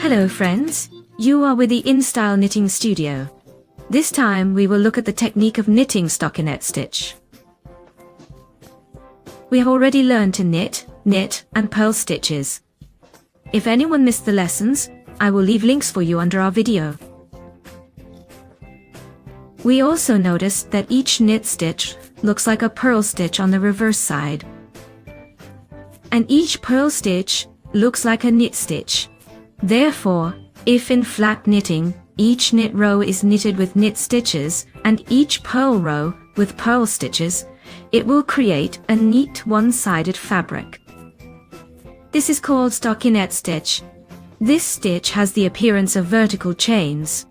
Hello friends, you are with the InStyle Knitting Studio. This time we will look at the technique of knitting stockinette stitch. We have already learned to knit, and purl stitches. If anyone missed the lessons, I will leave links for you under our video. We also noticed that each knit stitch looks like a purl stitch on the reverse side. And each purl stitch looks like a knit stitch. Therefore, if in flat knitting, each knit row is knitted with knit stitches and each purl row with purl stitches, it will create a neat one-sided fabric. This is called stockinette stitch. This stitch has the appearance of vertical chains.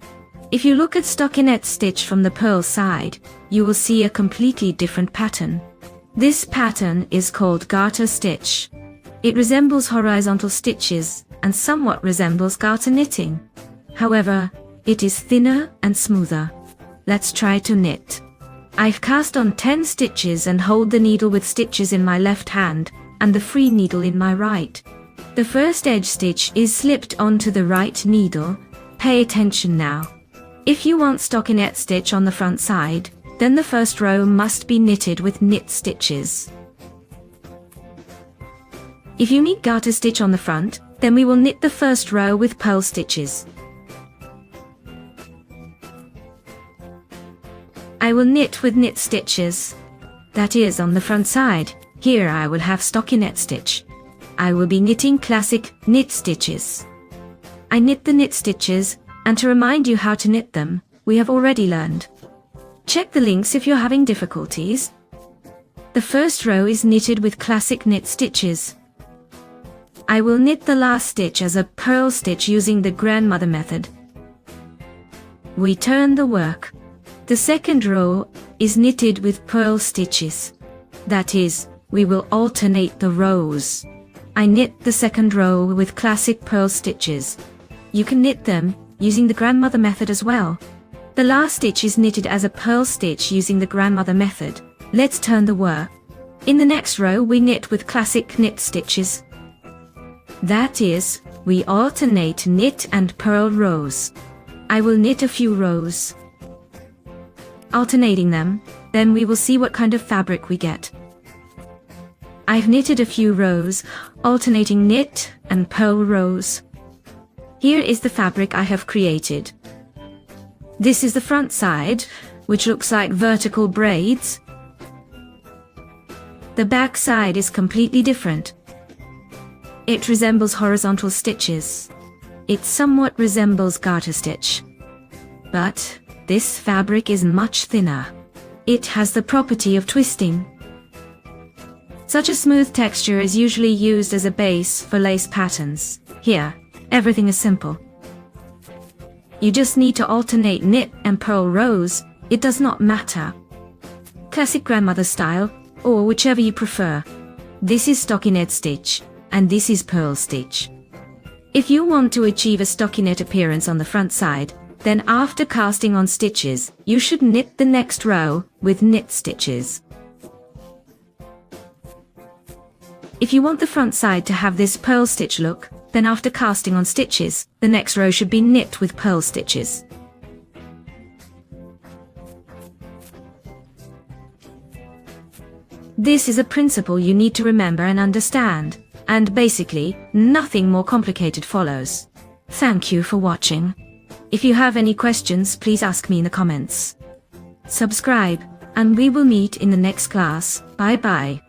If you look at stockinette stitch from the purl side, you will see a completely different pattern. This pattern is called garter stitch. It resembles horizontal stitches and somewhat resembles garter knitting. However, it is thinner and smoother. Let's try to knit. I've cast on 10 stitches and hold the needle with stitches in my left hand and the free needle in my right. The first edge stitch is slipped onto the right needle. Pay attention now. If you want stockinette stitch on the front side, then the first row must be knitted with knit stitches. If you need garter stitch on the front, then we will knit the first row with purl stitches. I will knit with knit stitches. That is on the front side. Here I will have stockinette stitch. I will be knitting classic knit stitches. I knit the knit stitches, and to remind you how to knit them, we have already learned. Check the links if you're having difficulties. The first row is knitted with classic knit stitches. I will knit the last stitch as a purl stitch using the grandmother method. We turn the work. The second row is knitted with purl stitches. That is, we will alternate the rows. I knit the second row with classic purl stitches. You can knit them using the grandmother method as well. The last stitch is knitted as a purl stitch using the grandmother method. Let's turn the work. In the next row we knit with classic knit stitches. That is, we alternate knit and purl rows. I will knit a few rows. Alternating them, then we will see what kind of fabric we get. I've knitted a few rows, alternating knit and purl rows. Here is the fabric I have created. This is the front side, which looks like vertical braids. The back side is completely different. It resembles horizontal stitches. It somewhat resembles garter stitch. But this fabric is much thinner. It has the property of twisting. Such a smooth texture is usually used as a base for lace patterns. Here, everything is simple. You just need to alternate knit and purl rows. It does not matter. Classic grandmother style, or whichever you prefer. This is stockinette stitch, and this is purl stitch. If you want to achieve a stockinette appearance on the front side, then after casting on stitches, you should knit the next row with knit stitches. If you want the front side to have this purl stitch look, then after casting on stitches, the next row should be knit with purl stitches. This is a principle you need to remember and understand, and basically, nothing more complicated follows. Thank you for watching. If you have any questions, please ask me in the comments. Subscribe, and we will meet in the next class. Bye bye.